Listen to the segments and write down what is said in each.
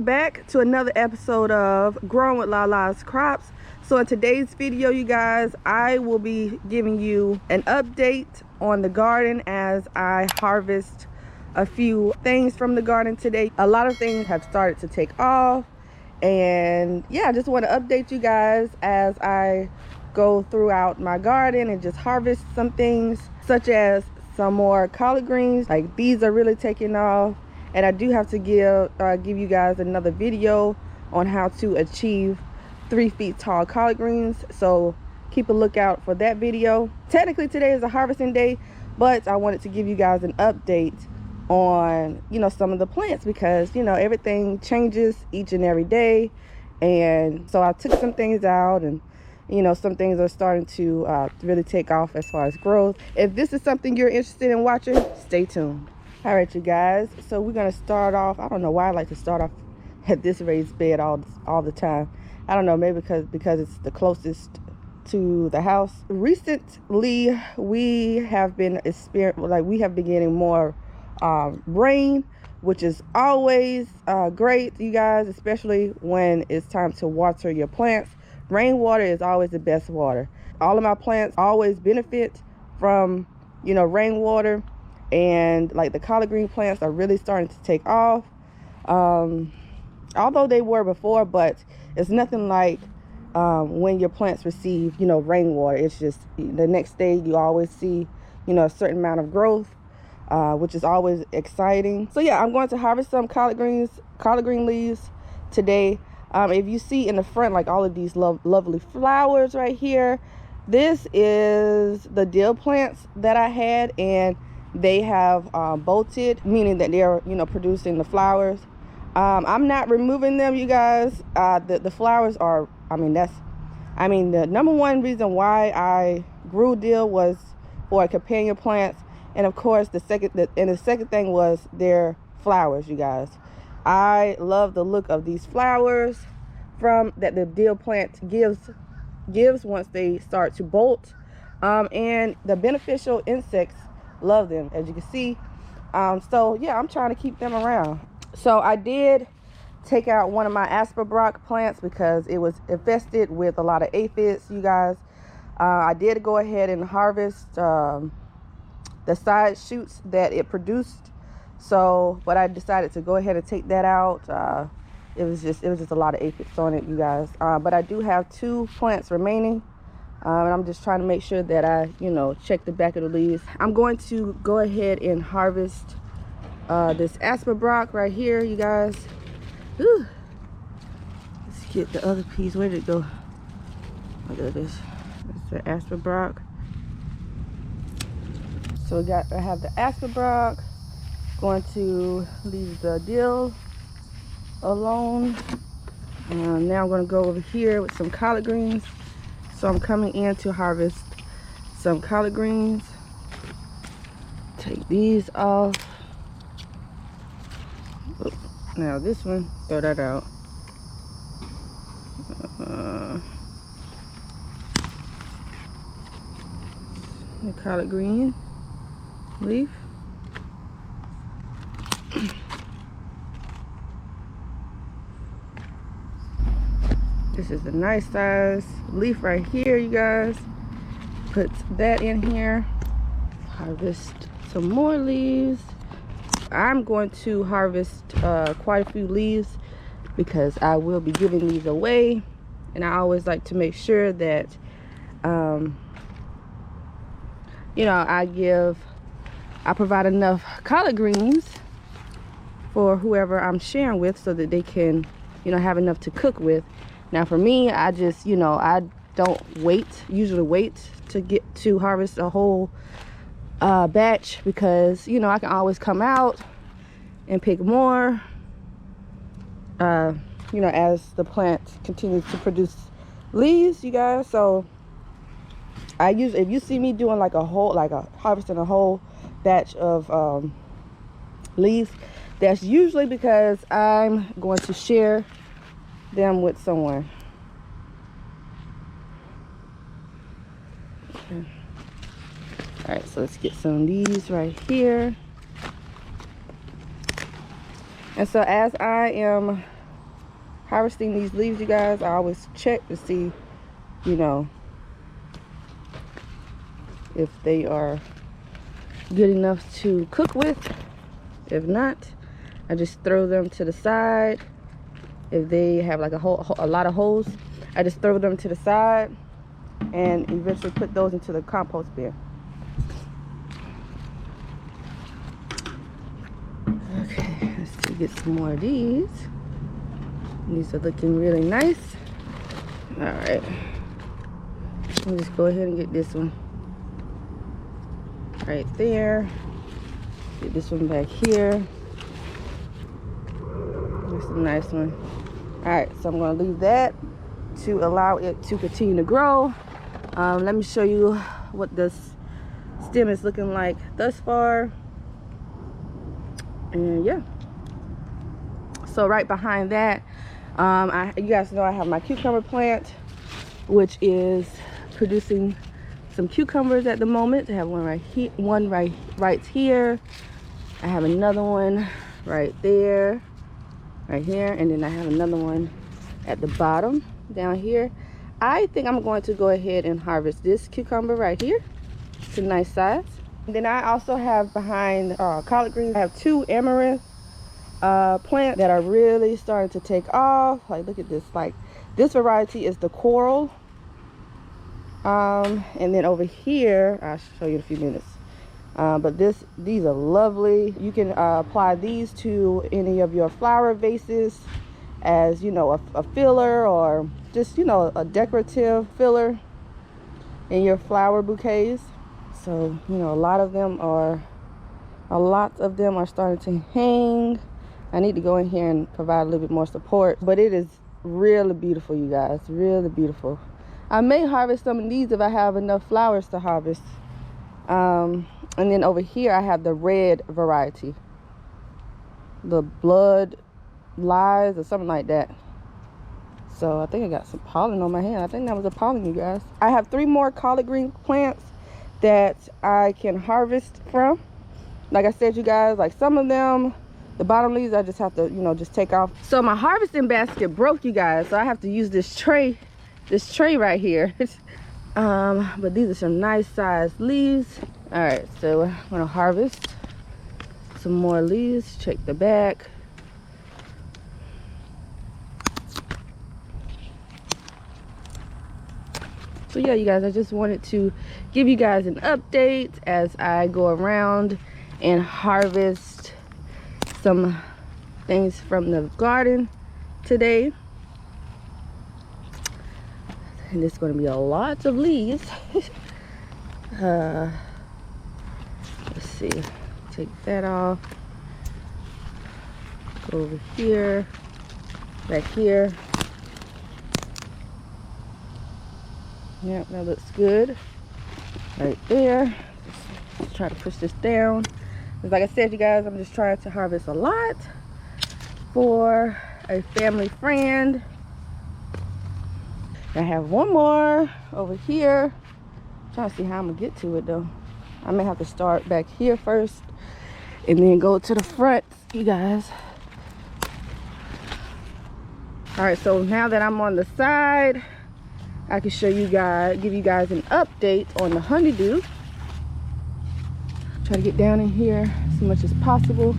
Welcome back to another episode of Growing with Lalascrops. So in today's video, you guys, I will be giving you an update on the garden as I harvest a few things from the garden today. A lot of things have started to take off, and yeah, I just want to update you guys as I go throughout my garden and just harvest some things, such as some more collard greens. Like, these are really taking off. And I do have to give you guys another video on how to achieve 3 feet tall collard greens. So keep a lookout for that video. Technically today is a harvesting day, but I wanted to give you guys an update on, some of the plants, because, everything changes each and every day. And so I took some things out, and, some things are starting to really take off as far as growth. If this is something you're interested in watching, stay tuned. All right, you guys, so we're gonna start off. I don't know why I like to start off at this raised bed all the time. I don't know, maybe because it's the closest to the house. Recently, we have been getting more rain, which is always great, you guys, especially when it's time to water your plants. Rainwater is always the best water. All of my plants always benefit from, rainwater. And like the collard green plants are really starting to take off, although they were before, but it's nothing like when your plants receive rainwater. It's just the next day you always see a certain amount of growth, which is always exciting. So yeah, I'm going to harvest some collard green leaves today. If you see in the front, like all of these lovely flowers right here, this is the dill plants that I had, and they have bolted, meaning that they're producing the flowers. I'm not removing them, you guys. The flowers are, the number one reason why I grew dill was for companion plants, and of course the second thing was their flowers, you guys. I love the look of these flowers that the dill plant gives once they start to bolt, and the beneficial insects love them, as you can see. So yeah, I'm trying to keep them around. So I did take out one of my asperbrock plants because it was infested with a lot of aphids, you guys. I did go ahead and harvest the side shoots that it produced. But I decided to go ahead and take that out. It was just a lot of aphids on it, you guys. But I do have 2 plants remaining. And I'm just trying to make sure that I, check the back of the leaves. I'm going to go ahead and harvest this asperbrock right here, you guys. Whew. Let's get the other piece. Where did it go? Look at this. It's the asperbrock. So I have the asperbrock. Going to leave the dill alone. Now I'm going to go over here with some collard greens. So I'm coming in to harvest some collard greens. Take these off. Now this one, throw that out. The collard green leaf. This is a nice size leaf right here, you guys. Put that in here. Harvest some more leaves. I'm going to harvest quite a few leaves because I will be giving these away, and I always like to make sure that I provide enough collard greens for whoever I'm sharing with, so that they can have enough to cook with. Now for me, I just, I don't usually wait to get to harvest a whole batch, because, I can always come out and pick more, as the plant continues to produce leaves, you guys. So if you see me doing harvesting a whole batch of leaves, that's usually because I'm going to share them with someone. Okay. All right, so let's get some of these right here. And so as I am harvesting these leaves, you guys, I always check to see, you know, if they are good enough to cook with. If not, I just throw them to the side. If they have like a lot of holes, I just throw them to the side and eventually put those into the compost bin. Okay, let's see, get some more of these. These are looking really nice. All right, I'll just go ahead and get this one right there. Get this one back here. That's a nice one. All right, so I'm going to leave that to allow it to continue to grow. Let me show you what this stem is looking like thus far. And yeah, so right behind that, you guys know I have my cucumber plant, which is producing some cucumbers at the moment. I have one right here, one right here. I have another one right there, right here, and then I have another one at the bottom down here. I think I'm going to go ahead and harvest this cucumber right here. It's a nice size. And then I also have behind collard greens, I have 2 amaranth plants that are really starting to take off. Like, look at this. Like, this variety is the coral. And then over here, I'll show you in a few minutes. But these are lovely. You can apply these to any of your flower vases as, you know, a filler, or just, you know, a decorative filler in your flower bouquets. So, you know, a lot of them are starting to hang. I need to go in here and provide a little bit more support, but it is really beautiful, you guys, really beautiful. I may harvest some of these if I have enough flowers to harvest. And then over here I have the red variety, the blood lies or something like that. So I think I got some pollen on my hand. I think that was a pollen, you guys. I have 3 more collard green plants that I can harvest from. Like I said, you guys, like some of them, the bottom leaves, I just have to, you know, just take off. So my harvesting basket broke, you guys, so I have to use this tray right here. But these are some nice sized leaves. All right, so I'm gonna harvest some more leaves. Check the back. So yeah, you guys, I just wanted to give you guys an update as I go around and harvest some things from the garden today. And there's going to be a lot of leaves. Let's see, take that off. Go over here, back here. Yep, that looks good. Right there. Let's try to push this down. Like I said, you guys, I'm just trying to harvest a lot for a family friend. I have one more over here. I'm trying to see how I'm gonna get to it though. I may have to start back here first and then go to the front, you guys. All right, so now that I'm on the side, I can show you guys, give you guys an update on the honeydew. Try to get down in here as much as possible.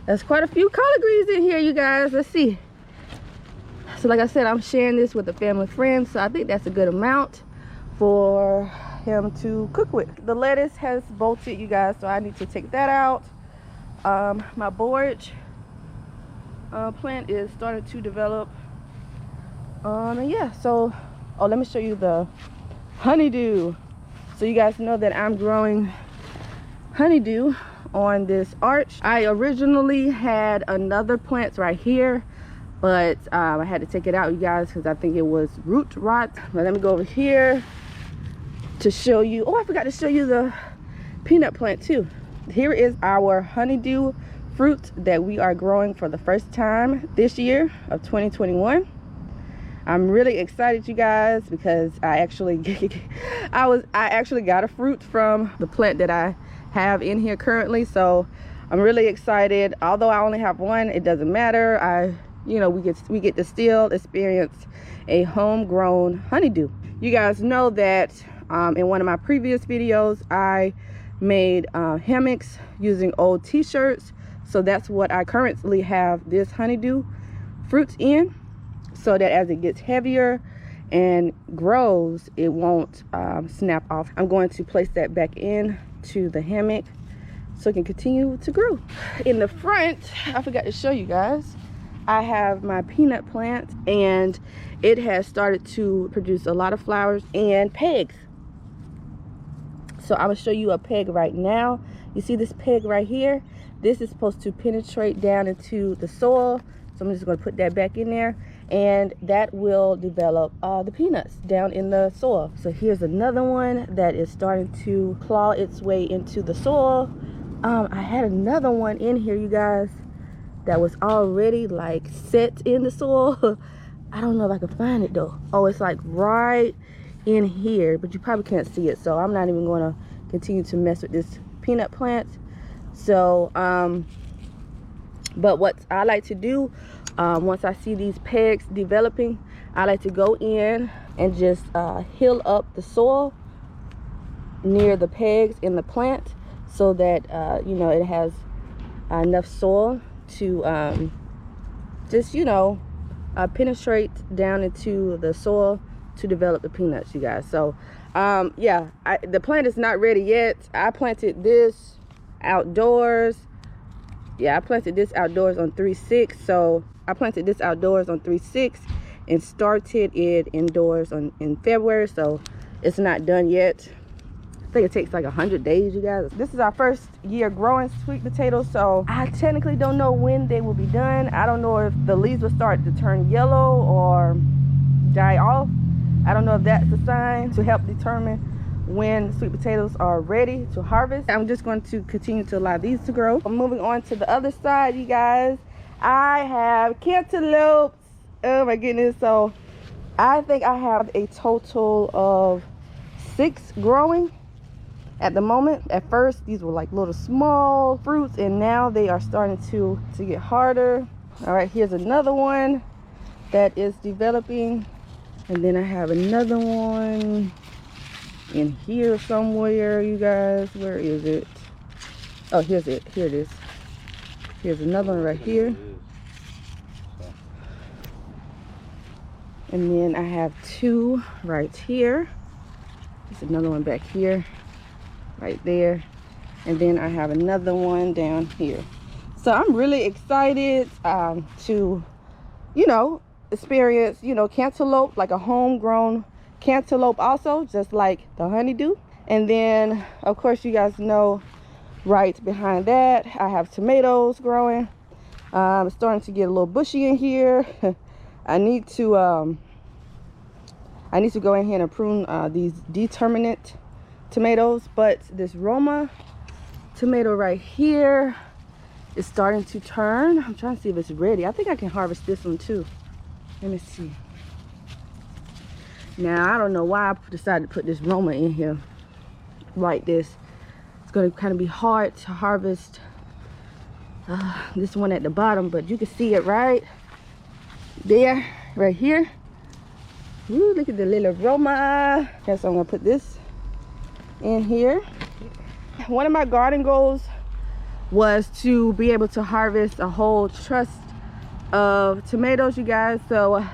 There's quite a few collard greens in here, you guys. Let's see. So like I said, I'm sharing this with a family friend, so I think that's a good amount for him to cook with. The lettuce has bolted, you guys, so I need to take that out. My borage plant is starting to develop. And yeah, so let me show you the honeydew. So you guys know that I'm growing honeydew on this arch. I originally had another plant right here, but I had to take it out, you guys, because I think it was root rot. But let me go over here to show you. Oh, I forgot to show you the peanut plant too. Here is our honeydew fruit that we are growing for the first time this year of 2021. I'm really excited, you guys, because I actually got a fruit from the plant that I have in here currently. So I'm really excited. Although I only have one, it doesn't matter. you know, we get to still experience a homegrown honeydew. You guys know that in one of my previous videos I made hammocks using old t-shirts. So that's what I currently have this honeydew fruits in, so that as it gets heavier and grows, it won't snap off. I'm going to place that back in to the hammock so it can continue to grow. In the front, I forgot to show you guys, I have my peanut plant, and it has started to produce a lot of flowers and pegs. So I'm gonna show you a peg right now. You see this peg right here? This is supposed to penetrate down into the soil. So I'm just gonna put that back in there, and that will develop the peanuts down in the soil. So here's another one that is starting to claw its way into the soil. I had another one in here, you guys, that was already like set in the soil. I don't know if I can find it though. Oh, it's like right in here, but you probably can't see it, so I'm not even going to continue to mess with this peanut plant. So but what I like to do, once I see these pegs developing, I like to go in and just hill up the soil near the pegs in the plant, so that you know, it has enough soil to just, you know, penetrate down into the soil to develop the peanuts, you guys. So yeah, the plant is not ready yet. I planted this outdoors. Yeah, I planted this outdoors on 3/6. So I planted this outdoors on 3/6 and started it indoors in February. So it's not done yet. I think it takes like 100 days, you guys. This is our first year growing sweet potatoes, so I technically don't know when they will be done. I don't know if the leaves will start to turn yellow or die off. I don't know if that's a sign to help determine when sweet potatoes are ready to harvest. I'm just going to continue to allow these to grow. I'm moving on to the other side, you guys. I have cantaloupes. Oh my goodness. So I think I have a total of 6 growing at the moment. At first these were like little small fruits, and now they are starting to get harder. All right, here's another one that is developing, and then I have another one in here somewhere, you guys. Where is it? Oh, here's it. Here it is. Here's another one right here, and then I have 2 right here. There's another one back here, right there, and then I have another one down here. So I'm really excited to, you know, experience, you know, cantaloupe, like a homegrown cantaloupe also, just like the honeydew. And then of course, you guys know, right behind that I have tomatoes growing. It's starting to get a little bushy in here. I need to go in here and prune these determinate tomatoes, but this Roma tomato right here is starting to turn. I'm trying to see if it's ready. I think I can harvest this one too. Let me see. Now I don't know why I decided to put this Roma in here like this. It's going to kind of be hard to harvest this one at the bottom, but you can see it right there, right here. Ooh, look at the little Roma. Okay, so I'm gonna put this in here. One of my garden goals was to be able to harvest a whole trust of tomatoes, you guys. So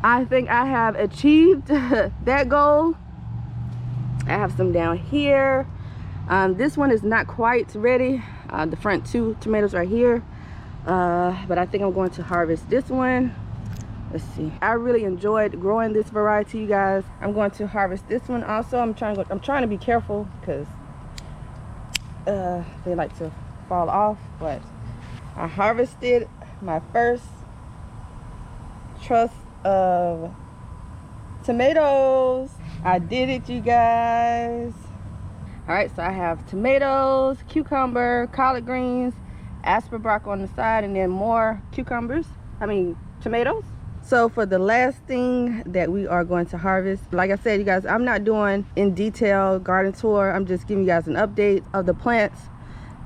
I think I have achieved that goal. I have some down here. This one is not quite ready, the front 2 tomatoes right here, but I think I'm going to harvest this one. Let's see. I really enjoyed growing this variety, you guys. I'm going to harvest this one also. I'm trying to be careful because they like to fall off, but I harvested my first truss of tomatoes. I did it, you guys. All right, so I have tomatoes, cucumber, collard greens, asperbrock on the side, and then more tomatoes. So for the last thing that we are going to harvest, like I said, you guys, I'm not doing in detail garden tour. I'm just giving you guys an update of the plants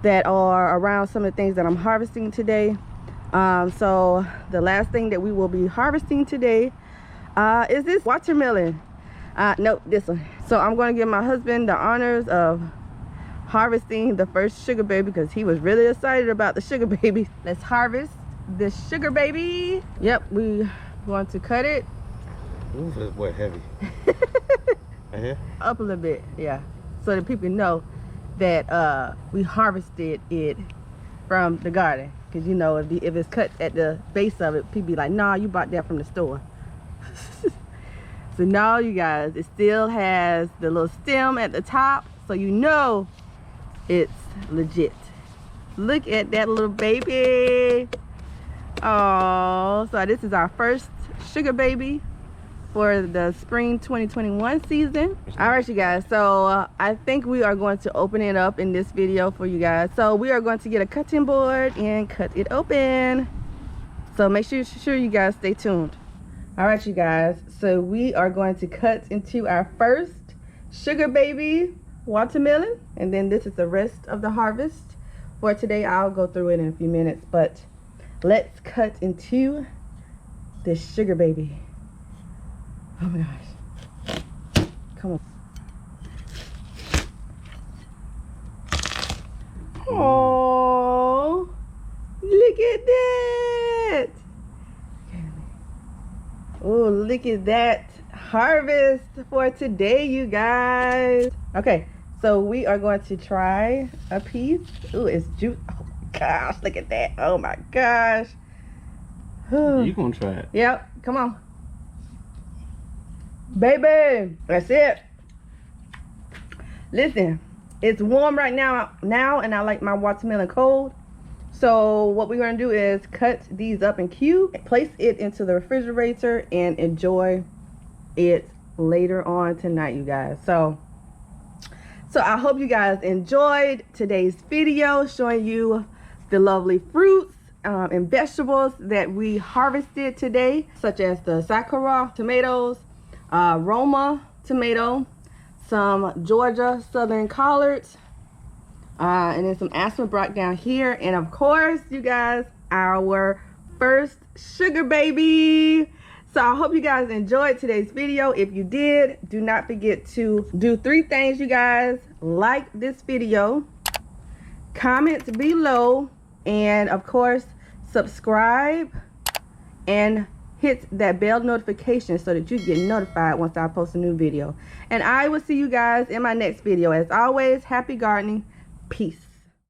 that are around some of the things that I'm harvesting today. So the last thing that we will be harvesting today is this watermelon. No, this one. So I'm going to give my husband the honors of harvesting the first sugar baby because he was really excited about the sugar baby. Let's harvest this sugar baby. Yep, we going to cut it. Ooh, this boy heavy. Right here? Up a little bit, yeah, so that people know that we harvested it from the garden. Because you know, if it's cut at the base of it, people be like, nah, you bought that from the store. So now you guys, it still has the little stem at the top, so you know it's legit. Look at that little baby. Oh, so this is our first sugar baby for the spring 2021 season. All right, you guys, so I think we are going to open it up in this video for you guys. So we are going to get a cutting board and cut it open, so make sure you guys stay tuned. All right, you guys, so we are going to cut into our first sugar baby watermelon, and then this is the rest of the harvest for today. I'll go through it in a few minutes, but let's cut into this sugar baby. Oh my gosh. Come on. Oh, look at that. Oh, look at that harvest for today, you guys. Okay, so we are going to try a piece. Oh, it's juice. Oh my gosh, look at that. Oh my gosh. You gonna try it? Yep, come on. Baby, that's it. Listen, it's warm right now, and I like my watermelon cold. So what we're going to do is cut these up in cubes, place it into the refrigerator, and enjoy it later on tonight, you guys. So I hope you guys enjoyed today's video showing you the lovely fruits and vegetables that we harvested today, such as the Sakura tomatoes, Roma tomato, some Georgia Southern Collards, and then some aspen brought down here, and of course, you guys, our first sugar baby. So I hope you guys enjoyed today's video. If you did, do not forget to do 3 things, you guys. Like this video, comment below, and of course, subscribe and hit that bell notification so that you get notified once I post a new video. And I will see you guys in my next video. As always, happy gardening. Peace.